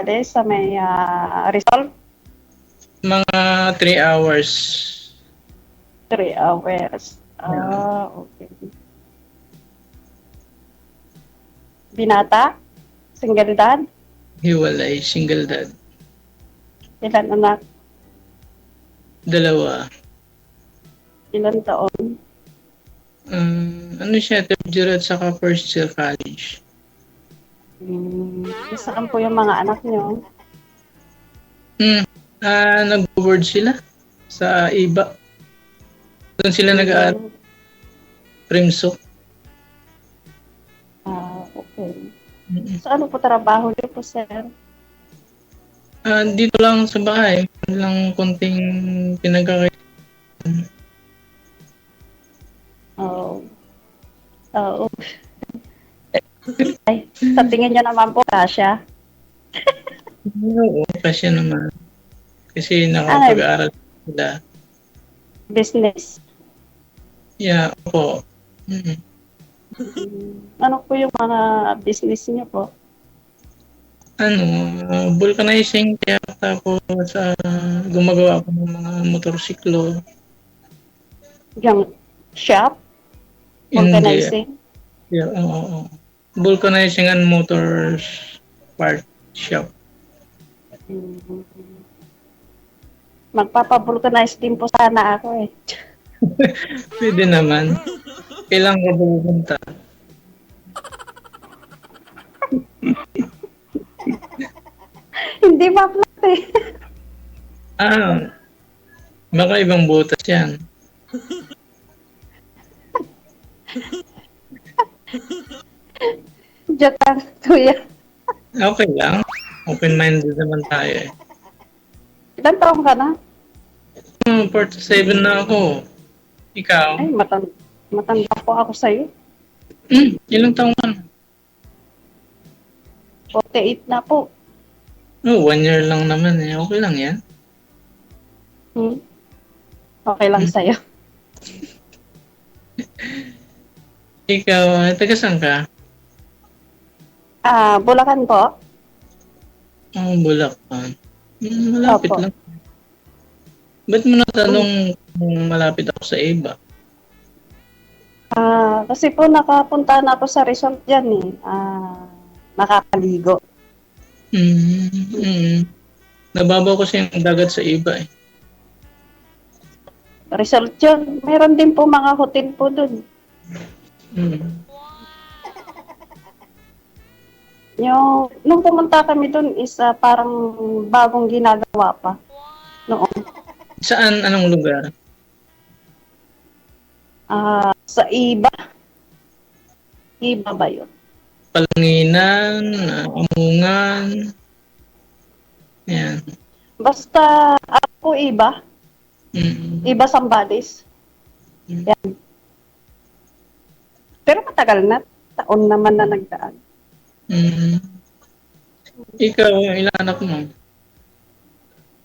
sa may Rizal, Mga 3 hours. 3 hours. Yeah. Okay. Binata? Single dad? Hiwalay, single dad. Ilan anak? 2. Ilan taon? Ano siya, third year at saka first year college. Saan po yung mga anak niyo? Hmm. Nag-board sila sa iba. Doon sila nag-aaral. Mm, Primso. okay. Mm. So ano po trabaho niyo po, sir? Dito lang sa bahay. Lang konting pinagkakailan. Oh, oo. Ay, sa tingin niyo naman po, Kasya? Oo, kasi naman. Kasi Ano, nakapag-aaral sila. business? Yeah, po. Mm. Ano po yung mga business niyo po? Ano, vulcanizing kaya tapos gumagawa ako ng mga motorsiklo. Yung shop? Hindi. Organizing? Yeah, oo. Vulcanizing and motors part shop. Mm, magpapa-vulcanize din po sana ako eh. Pwede naman. Kailan ka pupunta? Hindi ba flat eh? Ah, baka ibang butas yan. Joke lang, kuya. Okay lang. Open-minded naman tayo eh. Ilan taong ka na? 47 na ako. Ikaw? Ay, matanda po ako sa'yo. Ilang taong ka na? 48 na po. 1 year lang naman eh. Okay lang yan. Hmm? Okay lang Hmm. sa'yo. Ikaw, taga saan ka? Bulacan po? Bulacan. Malapit Opo. lang. Ba't mo Hmm. natanong kung malapit ako sa iba? Kasi po nakapunta na ako sa resort dyan eh. Nakakaligo. Mm. Nababaw kasi yung dagat sa iba eh. Resort yun. Meron din po mga hotel po dun. Mm. Nung pumunta kami dun is parang bagong ginagawa pa noon. Saan? Anong lugar? Sa iba. Iba ba yun? Palanginan, Amungan. Yan. Basta ako iba. Mm. Iba Sambales. Mm. Yan. Pero matagal na. Taon naman na nagdaan. Mm. Ikaw, ilan anak mo?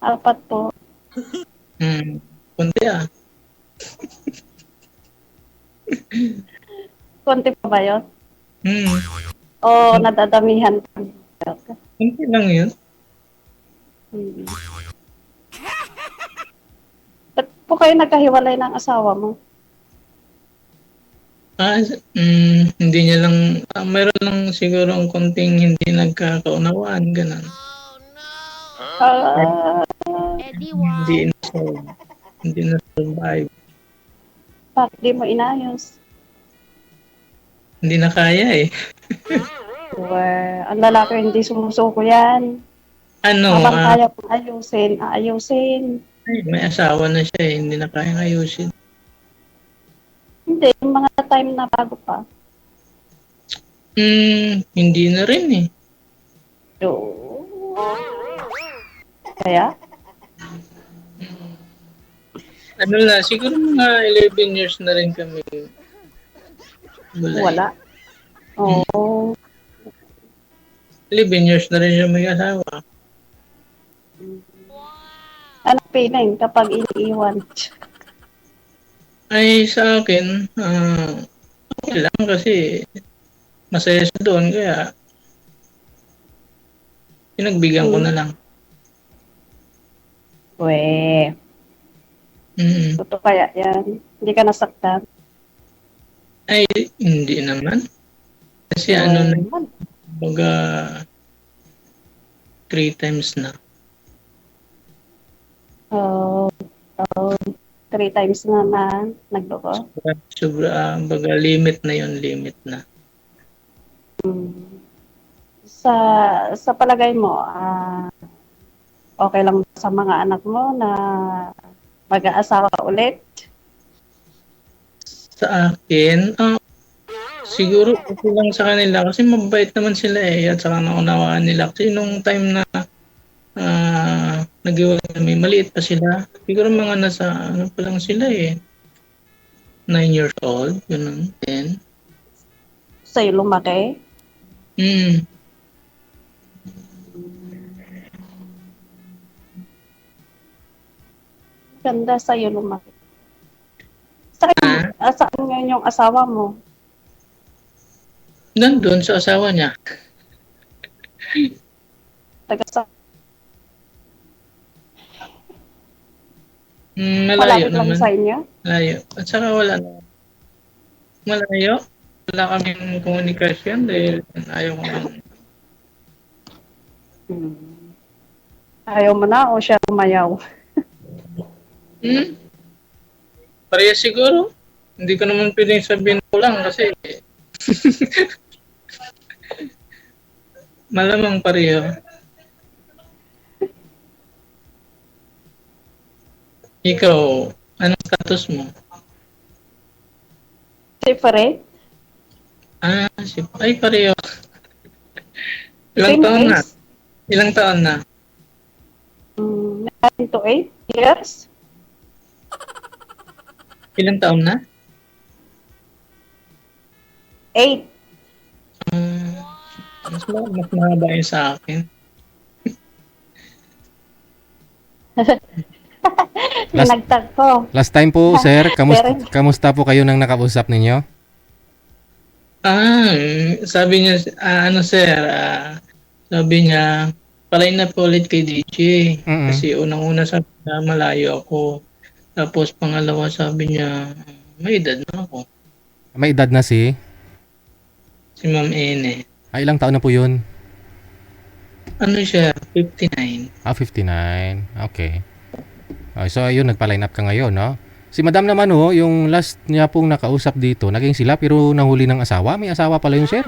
4 po. Kunti ah. Konti pa ba yun? Mm. O nadadamihan pa? Kunti lang yun. Hmm. Ba't po kayo nagkahiwalay ng asawa mo? Hindi niya lang, mayroon lang siguro ang konting hindi nagkakaunawaan, ganun. Ah, Eddie, Hindi wow. na-solve. Hindi na-survive. bakit di mo inayos? Hindi na kaya eh. Ang lalaki hindi sumusuko yan. Ano, Habang kaya pong ayusin, aayusin. may asawa na siya eh. Hindi na kayang ayusin. Hindi, yung mga time na bago pa. Hindi na rin eh. So, kaya, Ano na, siguro mga 11 years na rin kami bulay. wala. Oo. 11 years na rin siya may asawa. Ano feeling kapag iniiwan? Ay sa akin, okay lang kasi masaya siya doon kaya Pinagbigyan ko na lang. We, Mm. totoo kaya yan? Hindi ka nasaktan? Ay, hindi naman. Kasi We, ano na, baga 3 times na. oh, oh, 3 times na nagloko. Sobra, baga limit na yon, limit na. Sa palagay mo, okay lang ba sa mga anak mo na mag-aasawa ulit? Sa akin, siguro okay lang sa kanila kasi mabait naman sila at saka naunawaan nila. Kasi nung time na nag-iwalay kami, maliit pa sila. Siguro mga nasa ano pa lang sila 9 years old, ganun, 10. Sa'yo lumaki? Mm. Ganda sa'yo lumaki. Saan ngayon yung asawa mo? Nandun sa asawa niya. Taga sa Malayo malapit lang naman. sa inyo? Malayo. At saka wala na. Malayo. Wala kaming komunikasyon dahil ayaw ko lang. Ayaw mo na o siya umayaw? Parehas siguro. Hindi ko naman pwedeng sabihin ko lang kasi malamang pareho. Ikaw, anong status mo? Separate? Ay pareho. Ilang Same taon na? age? Ilang taon na? 9 to 8 years? Ilang taon na? 8. Mas mahaba yun sa akin. Pinagtag ko. Last time po, sir, kamusta po kayo nang nakausap ninyo? Sabi niya, sir, sabi niya, palay na po ulit kay DJ. Mm-mm. Kasi unang-una sabi niya, malayo ako. Tapos pangalawa sabi niya, may edad na ako. May edad na si Ma'am Ene. ilang taon na po yun? Ano siya? 59. 59. Okay. So, ayun, nagpa-line up ka ngayon, no? Si Madam naman, yung last niya pong nakausap dito, naging sila pero nahuli ng asawa. May asawa pala yun, sir.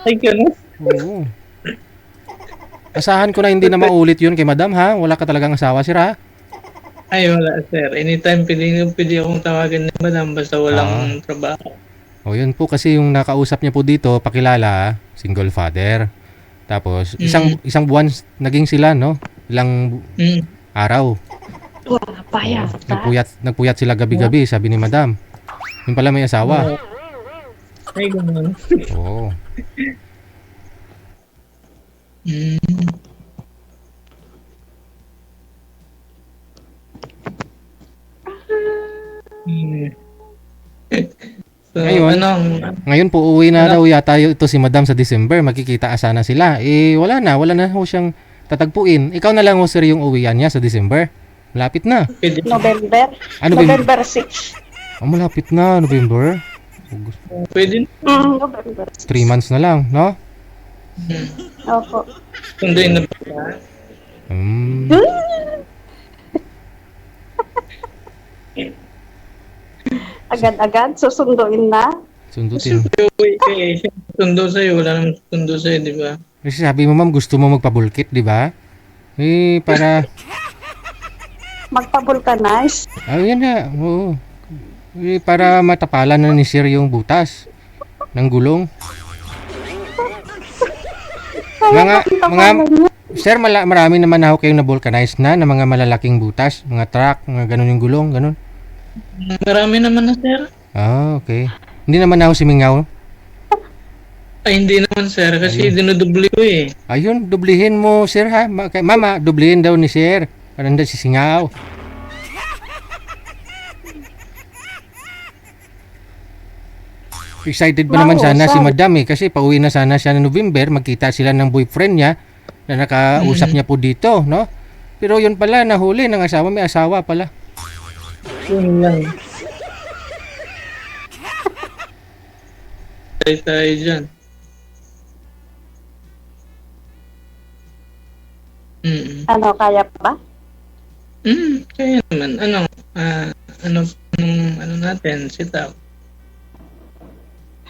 Ay, gano'n? Oo. Asahan ko na hindi na maulit yun kay Madam, ha? Wala ka talagang asawa, sir, ha? Ay, wala, sir. Anytime, pwede akong tawagan ni Madam basta walang trabaho. O, yun po kasi yung nakausap niya po dito, pakilala, single father. Tapos, isang buwan naging sila, no? Ilang araw. Paya. Nagpuyat sila gabi-gabi, sabi ni Madam. Yung pala may asawa. Ay, gano'n. Oo. So, Ngayon, ngayon po uwi na daw yata ito si Madam sa December. Magkikita sana sila. Wala na ho siyang tatagpuin. Ikaw na lang ho, sir, yung uwian niya sa December. Malapit na. November? November? November 6. Malapit na, November. Pwede. November 3 months na lang, no? Opo. Sunduin na ba? Agad-agad, susunduin na. Sundutin. Sundo sa'yo, wala namang sundo sa'yo, di ba? Kasi sabi mo, ma'am, gusto mo magpabulkit, di ba? Para... Magpa-vulcanize. Yan na, oo. Para matapalan na ni sir yung butas ng gulong. Sir, marami naman ako kayong na-vulcanize na mga malalaking butas, mga truck, mga ganun yung gulong, ganun. Marami naman na, sir. Okay. Hindi naman ako simingaw. Ay, hindi naman, sir. Kasi dinudubli ko eh. Ayun, dublihin mo, sir, ha? Mama, dublihin daw ni sir. Para hindi sisingaw. Excited pa naman sana si Madam kasi pauwi na sana siya ng November. Magkita sila ng boyfriend niya. na nakausap niya po dito, no? Pero yun pala, nahuli ng asawa, may asawa pala. Yun lang. Tayo dyan. Ano, kaya pa ba? Kaya naman. Ano natin, sit up.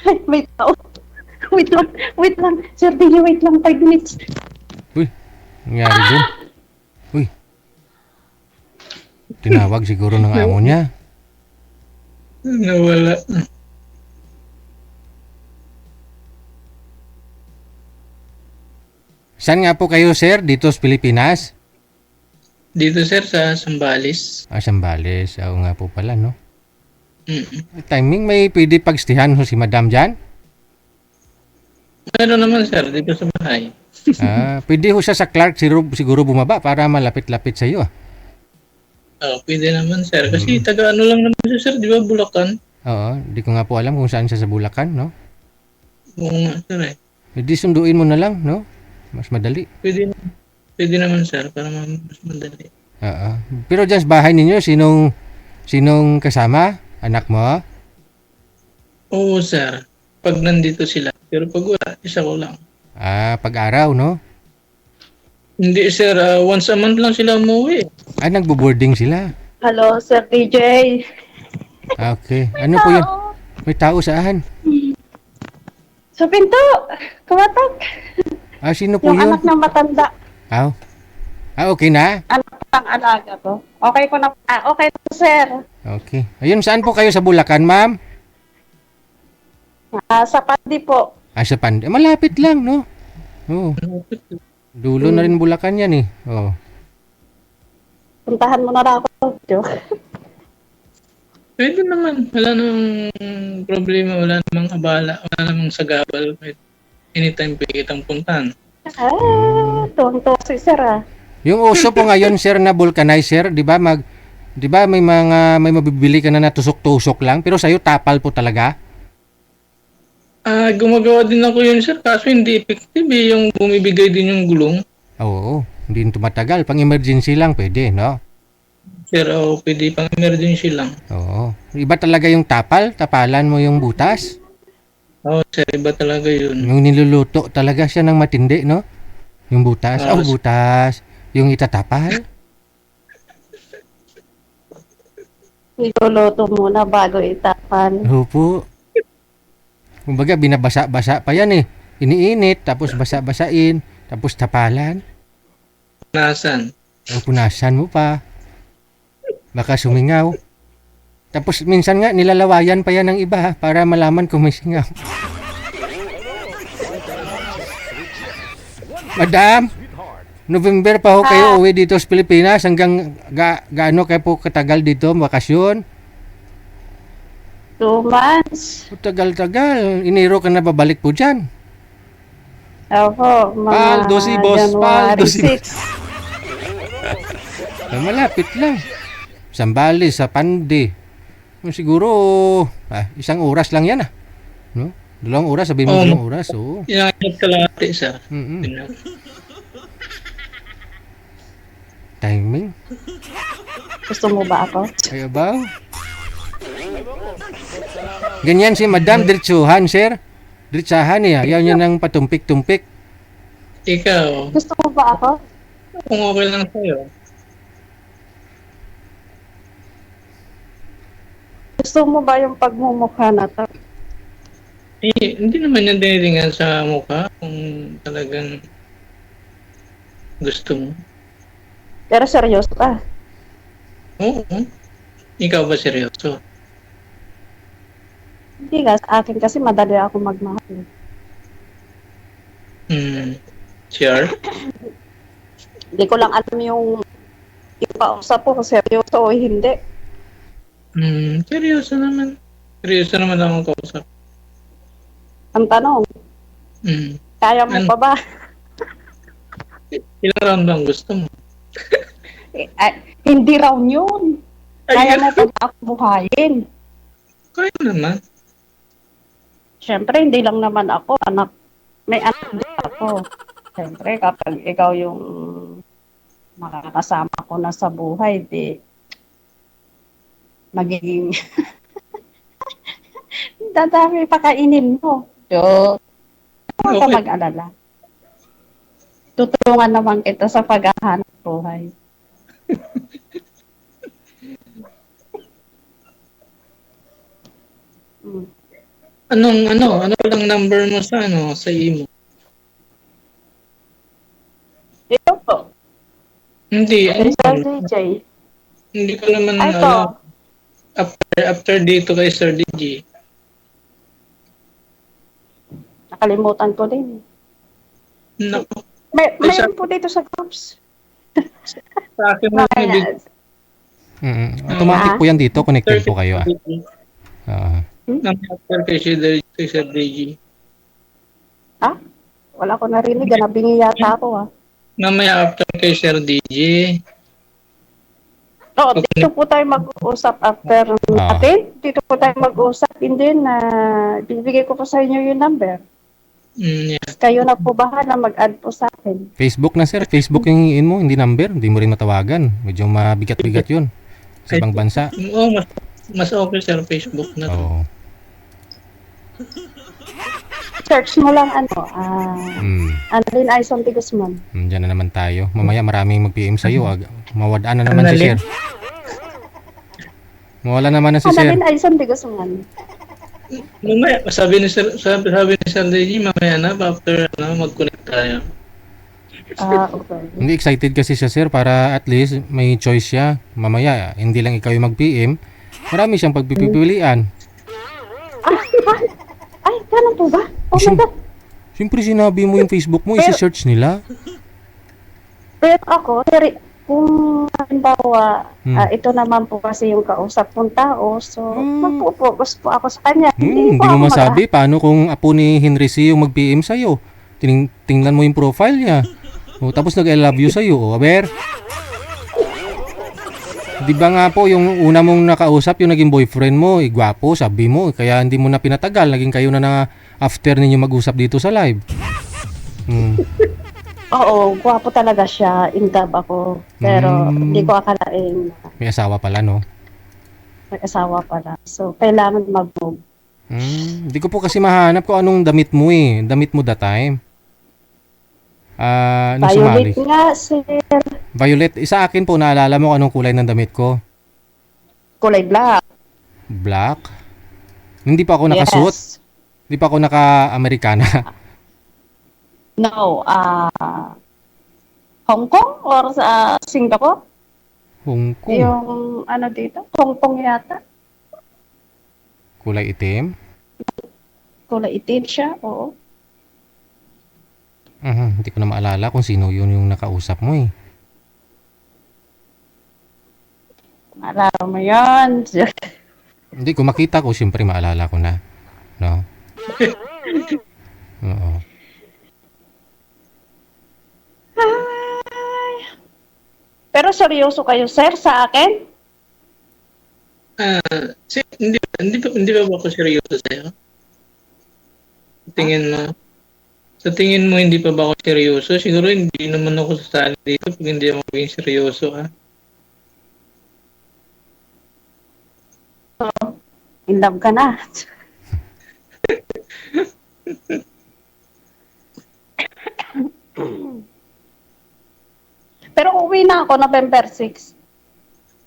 Ay, wait lang. Wait lang. Sir Billy, wait lang. 5 minutes. Uy, nangyari dun? Uy. Tinawag siguro ng amo niya. Nawala. Saan nga po kayo, sir? Dito sa Pilipinas? Dito sir sa Sambales. Sambales. Oo nga po pala, no? Mm. Timing, may pwede pagstihan ho si madam dyan? Meron naman sir dito sa bahay. Pwede ho siya sa Clark siguro bumaba para malapit-lapit sa iyo. Pwede naman sir. Kasi taga ano lang naman siya sir, di ba Bulacan? Oo, di ko nga po alam kung saan siya sa Bulacan, no? Oo nga sir eh. Hindi sunduin mo na lang, no? Mas madali. Pwede naman sir para mas madali. Oo. Pero dyan sa bahay ninyo, sinong kasama? Anak mo? Oo sir. Pag nandito sila. Pero pag wala, isa ko lang. Pag-araw, no? Hindi sir, once a month lang sila umuwi. Nagbo-boarding sila. Hello, Sir DJ. Okay. Ano po yun? May tao saan? Sa pinto. Kumatok. Sino po Yung yun? anak ng matanda. Okay na? Anak ng alaga ko. Okay ko na. Okay na, sir. Okay. Ayun, saan po kayo sa Bulacan, ma'am? Sa Pandi po. Sa Pandi. Malapit lang, no? Oo. Dulo na rin Bulacan yan, eh. Oo. Puntahan mo na lang ako. Joke. Pwede naman. Wala namang problema. Wala namang abala. Wala namang sagabal. Anytime pwede kitang puntahan. Tuwang-tuwa si sir Yung uso po ngayon, sir, na vulcanizer, 'di ba? 'Di ba may mabibili ka na natusok-tusok lang, pero sa'yo tapal po talaga. Gumagawa din ako yun sir, kaso hindi effective eh, yung bumibigay din yung gulong. Oo, hindi tumatagal. Pang emergency lang pwede, no? Sir, pwede pang emergency lang. Oo. Iba talaga yung tapalan mo yung butas. Sir, iba talaga yun. Yung niluluto talaga siya ng matindi, no? Yung butas. Butas. Yung itatapal. Iluluto muna bago itapan. Opo. Kumbaga, binabasa-basa pa yan eh. Iniinit, tapos basa-basain, tapos tapalan. Punasan. Punasan mo pa. Baka sumingaw. Tapos minsan nga, nilalawayan pa yan ng iba para malaman kung may singaw. Madam, November pa ho kayo uwi dito sa Pilipinas. Hanggang gaano kayo po katagal dito, bakasyon? 2 months. Tagal-tagal. Iniro ka na babalik po dyan. Opo, mga Paldo si boss, paldo si January 6. Malapit lang. Sambales, sa Pandi. Siguro, 1 oras lang yan no? 2 oras, sabihin mo 2 oras. Oo. Inakit kalahati sir. Timing. Gusto mo ba ako? Kaya ba? Ganyan si Madam, diretsuhan, sir. Diretsahan niya. Ayaw niya ng patumpik-tumpik. Ikaw, Gusto mo ba ako? kung okay lang sa'yo. Gusto mo ba yung pagmumukha na to? Hindi naman yan dinilingan sa mukha kung talagang gusto mo. Pero seryoso ka. Oo. Ikaw ba seryoso? Hindi ka, sa akin kasi madali ako magmahal. Sure? Hindi ko lang alam yung ipausap ko kung seryoso o hindi. Seryoso naman. Seryoso naman akong kausap. Ang tanong, kaya mo pa ba? Ilang round bang gusto mo? Hindi raw yun. Kaya mo pa ba ako buhayin? Kaya naman. Siyempre, hindi lang naman ako, anak. May anak din ako. Siyempre, kapag ikaw yung makakasama ko na sa buhay, di magiging dadami pa kainin mo. So, huwag ka Okay. mag-alala. Tutulungan naman kita sa paghahanap buhay. Mm. Ano lang number mo sa sa imo? Ito po, Hindi, Sir DJ. hindi ko naman Ay, alam. ito. After dito kay Sir DJ. Nakalimutan ko din. Naku, Mayroon po dito sa groups. sa akin mo nabig. Automatic po yan dito. Connected po kayo. Ah. After kay Sir DJ. Ha? Wala ko narinig. Nabingi yata ako, ha? Mamaya after kay Sir DJ. Oo, dito po tayo mag-uusap after natin. Dito po tayo mag-uusap. And then, bibigay ko po sa inyo yung number. Yeah. Kayo na po bahala mag-add po sa akin. Facebook na sir. Facebook yung hingin mo. Hindi number. Hindi mo rin matawagan. Medyo mabigat-bigat yun. Sa ibang bansa. Oo, mas okay Sir Facebook na. Oo. Search mo lang Annalyn Aison de Guzman. Diyan na naman tayo. Mamaya maraming mag-PM sa'yo. Mawadaan na naman si sir. Mawala naman na si sir. Annalyn Aison de Guzman. Mamaya, sabi ni Sir DJ, mamaya na, after mag-connect tayo. Okay. Hindi excited kasi siya sir para at least may choice siya. Mamaya, hindi lang ikaw yung mag-PM. Marami siyang pagpipilian. Ay, ganun po ba? Oh my God. Siyempre sinabi mo yung Facebook mo, isi-search nila. Pero ako, kung halimbawa, ito naman po kasi yung kausap kong tao, so magpo-focus po ako sa kanya. Hindi po mo ako masabi paano kung apo ni Henry C yung mag-PM sa'yo. Tingnan mo yung profile niya. O, tapos nag-I love you sa'yo. O, aber. Di ba nga po yung una mong nakausap, yung naging boyfriend mo, gwapo, sabi mo. Kaya hindi mo na pinatagal. Naging kayo na after ninyo mag-usap dito sa live. Oo, gwapo talaga siya. In love ako. Pero hindi ko akalain May asawa pala, no? may asawa pala. So, kailangan mag-move. Hindi ko po kasi mahanap kung anong damit mo eh. Damit mo that time. Nung sumali. Violet nga, sir. Violet. Sa akin po, naalala mo kung anong kulay ng damit ko? Kulay black. Black? Hindi pa ako nakasuot. Yes. Hindi pa ako naka-Amerikana. No, Hong Kong or sa Singapore? Hong Kong. Yung dito? Hong Kong yata. Kulay itim. Kulay itim siya, oo. Hindi ko na maalala kung sino yun yung nakausap mo eh. Maalala mo yun. Hindi, kung makita ko, siyempre maalala ko na. No? Oo. Ay. Pero seryoso kayo, sir, sa akin? Hindi ba ako seryoso sa'yo? Sa tingin mo, hindi pa ba ako seryoso? Siguro hindi naman ako sasali dito pag hindi ako maging seryoso, ha? So, in love ka na. Pero uwi na ako November 6.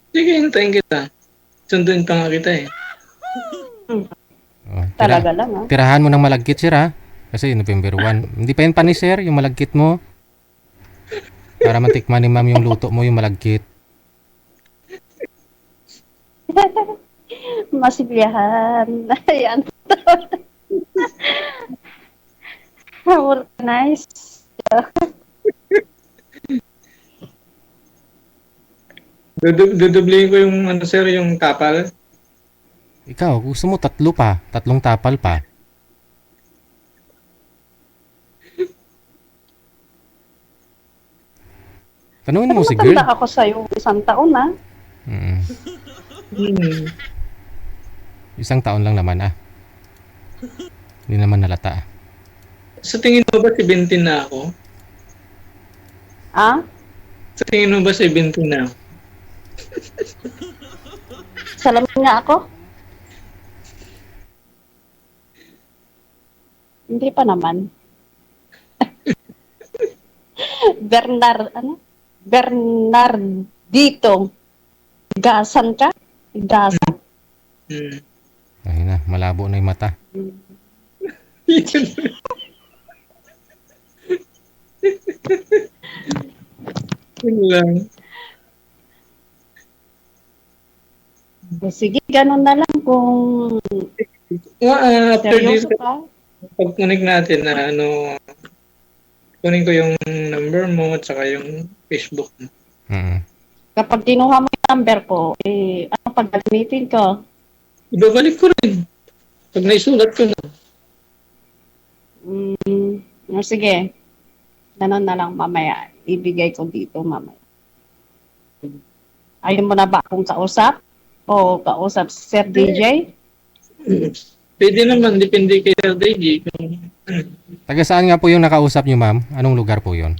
Sige, hintayin kita. Sunduin pa nga kita eh. Talaga lang, ha? Tirahan mo ng malagkit, sir, ha? Kasi November 1. Hindi pa yun panis, sir, yung malagkit mo. Para matikman ni ma'am yung luto mo, yung malagkit. Masibiyahan. Ayan. Nice. Dudublingan ko yung sir, yung tapal. Ikaw, gusto mo tatlong tapal pa. Tanungin mo si girl. Matanda ako sa'yo 1 taon, ha? Isang taon lang naman, ah. Hindi naman nalata. Sa tingin mo ba 17 na ako? Ah? Sa tingin mo ba 17 na? Salamin nga ako? Hindi pa naman. Bernardito. Gasan ka? Gasan? Hmm. Ayun na, malabo na yung mata. Yun lang. Sige, ganun na lang kung After this, seryoso ka. pag-connect natin na kunin ko yung number mo at saka yung Facebook mo. Mm. Kapag kinuha mo yung number ko, ano pag gagamitin ko? Ibabalik ko rin. Pag naisulat ko na. Sige, ganun na lang mamaya. Ibigay ko dito mamaya. Ayun mo na ba akong kausap? O kausap si Sir DJ? Pwede naman, depende kay Sir DJ. Taga saan nga po yung nakausap nyo, ma'am? Anong lugar po yun?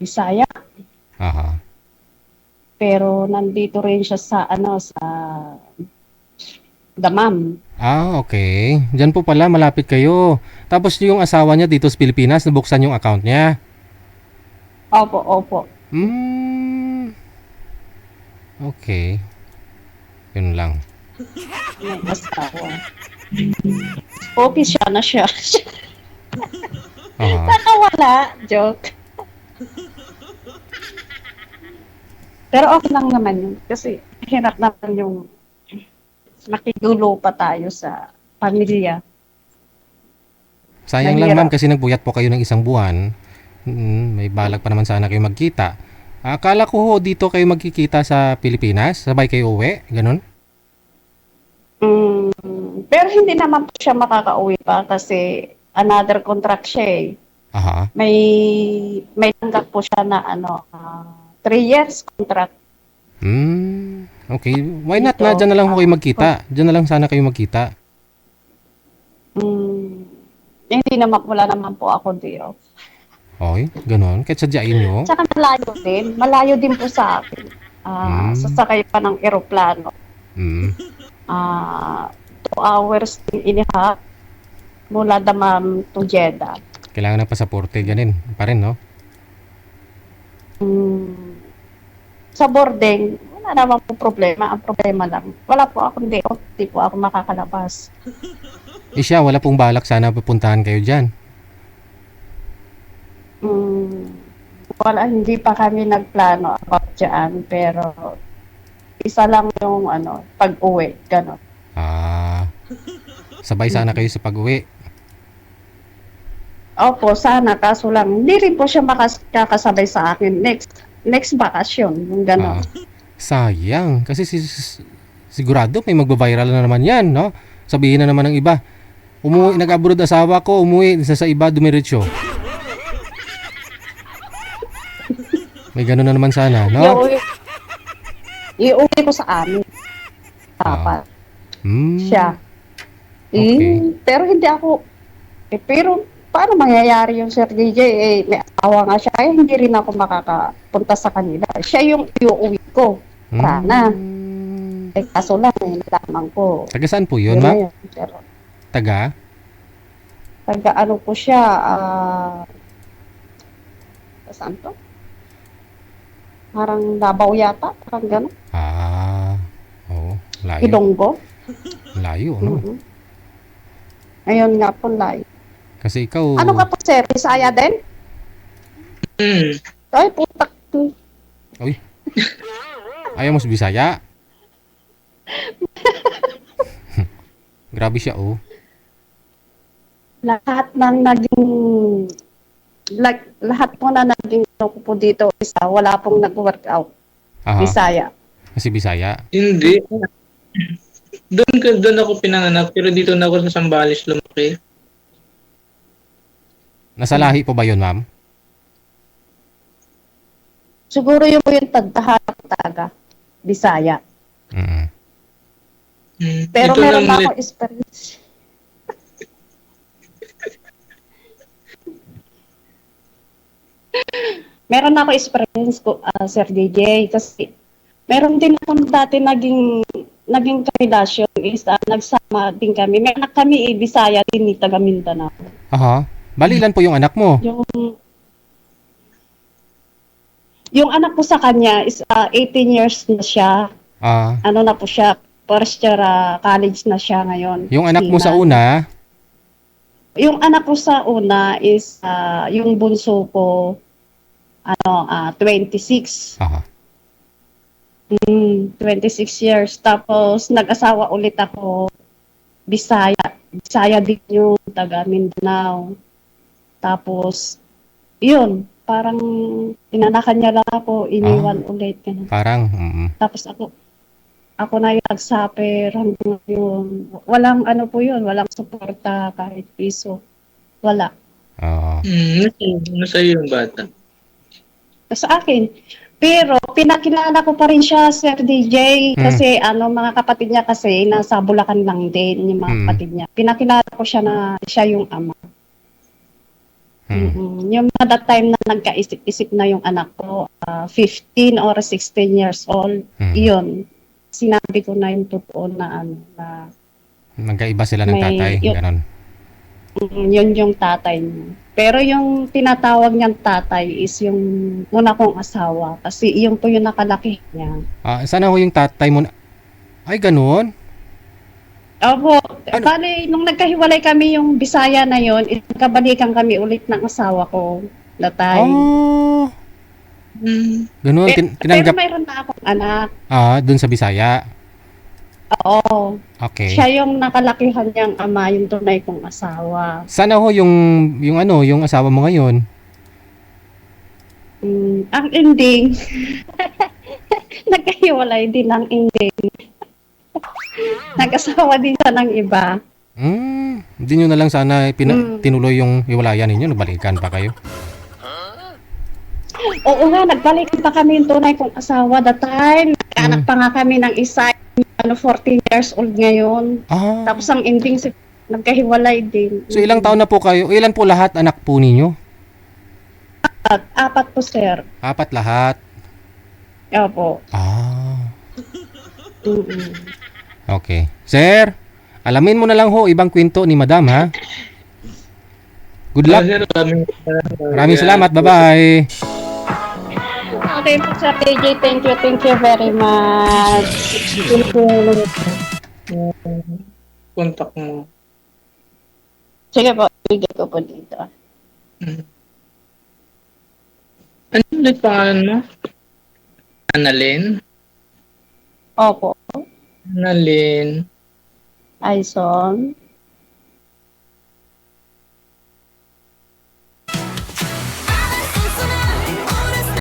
Bisaya. Aha. Pero nandito rin siya sa Damam. Ah, okay. Diyan po pala, malapit kayo. Tapos yung asawa niya dito sa Pilipinas, nabuksan yung account niya. Opo, opo. Okay. Yun lang. May asawa. Okay siya na siya. Aha. Nakawala. Joke. Pero okay lang naman yun. Kasi hirap naman yung nakigulo pa tayo sa pamilya. Sayang lang, Mahirap. ma'am, kasi nagbuyat po kayo ng isang buwan. May balak pa naman sana kayo magkita. Akala ko ho, dito kayo magkikita sa Pilipinas. Sabay kayo uwi. Ganun? Pero hindi naman po siya makakauwi pa kasi another contract siya eh. Aha. May tanggap po siya na 3 years contract. Okay. Why not Dito, na? Diyan na lang ho kayo magkita. Diyan na lang sana kayo magkita. Hindi naman, wala naman po ako dito. Okay, ganun. Kahit sadyain nyo. Tsaka malayo din po sa akin. Sasakay pa ng eroplano. 2 hours din inihalf mula Damam to Jeddah. Kailangan ng pasaporte. Ganin pa rin, no? Sa boarding, wala naman po problema. Ang problema lang, wala po akong day off. Di po ako makakalabas. Siya, wala pong balak sana pupuntahan kayo dyan. Wala, hindi pa kami nagplano about dyan. Pero, isa lang yung pag-uwi. Ganon. Sabay sana kayo sa pag-uwi. Opo, sana. Kaso lang, hindi rin po siya makakasabay sa akin next bakasyon. Yung ganon. Sayang. Kasi sigurado may magbabiral na naman yan, no? Sabihin na naman ng iba. Nag-abroad asawa ko, umuwi sa iba, dumiretso. May gano'n na naman sana, no? Iuwi ko sa amin. Dapat. Siya. Okay. Pero hindi ako. Pero paano mangyayari yung Sir DJ? May asawa nga siya. Kaya hindi rin ako makakapunta sa kanila. Siya yung iuwi ko. Sana. Kaso lang, nalaman ko. Taga saan po yun, ma'am? Taga ano po siya, saan to? Parang Davao yata, parang gano'n. Layo. Ilonggo. Layo, no? Ayun nga po, layo. Kasi ikaw... Ano ka po, sir? Bisaya din? Ay, putak. Uy. Ayaw mo sa Bisaya? Grabe siya, oh. Lahat po na naging ko po dito isa, wala pong nag-workout. Bisaya. Kasi Bisaya? Hindi. Doon ako pinanganak, pero dito na ako sa Sambales lumaki. Nasa lahi po ba yun, ma'am? Siguro yung taga Bisaya. Pero Ito meron lang na ako experience. Meron ako experience ko, Sir DJ, kasi meron din akong dati naging karelasyon is nagsama din kami. May anak kami, Bisaya din, taga Mindanao. Aha. Bali, ilan po yung anak mo? Yung anak ko sa kanya is 18 years na siya. Ah, Ano na po siya, first year college na siya ngayon. yung anak mo sa Sinan. una, Yung anak ko sa una is yung bunso ko 26. aha. 26 years. Tapos nag-asawa ulit ako Bisaya. Bisaya din yung taga Mindanao. Tapos yun, parang inanakan niya lang ako, iniwan ulit. Ganun. Parang, Tapos ako na yung nagsaper hanggang ngayon. Walang ano po yun, walang suporta kahit piso. Wala. oo. Nasa'yo yung bata. Sa akin. Pero pinakilala ko pa rin siya, Sir DJ, kasi mga kapatid niya kasi nasa Bulacan lang din yung mga kapatid niya. Pinakilala ko siya na siya yung ama. Yung that time na nagkaisip-isip na yung anak ko, 15 or 16 years old, yun. Sinabi ko na yung totoo na na Magkaiba sila ng May- tatay, yun- ganon. yun yung tatay niya. Pero yung tinatawag niyang tatay is yung una kong asawa kasi yun po yung nakalaki niya. Sana ho yung tatay mo ay, ganon? Opo, bali, nung nagkahiwalay kami yung Bisaya na yun, nagkabalikan kami ulit ng asawa ko. Datay. Oh, ganon. Pero Tinanggap, mayroon na akong anak. dun sa Bisaya. Oo. Okay. Siya yung nakalakihan niyang ama, yung tunay kong asawa. Sana ho yung asawa mo ngayon. Ang ending, nagkahiwalay din ang ending. Nag-asawa din siya ng iba. Hindi nyo na lang sana tinuloy yung hiwalayan ninyo, nagbalikan pa kayo. Oo nga, nagbalik pa kami yung tunay kong asawa that time. Nagkaanak pa nga kami ng isa, 14 years old ngayon. Tapos ang ending, nagkahiwalay din. So ilang taon na po kayo? Ilan po lahat anak po ninyo? Apat po, sir. 4 lahat. Opo. Okay. Sir, alamin mo na lang ho ibang kwento ni Madam, ha? Good luck. Sir, Maraming salamat. Bye-bye. Okay po, Sir DJ. Thank you very much. Contact mo. Sige po, bigay ko po dito. Ano ulit pangalan mo? Annalyn? Opo. Annalyn. Aison.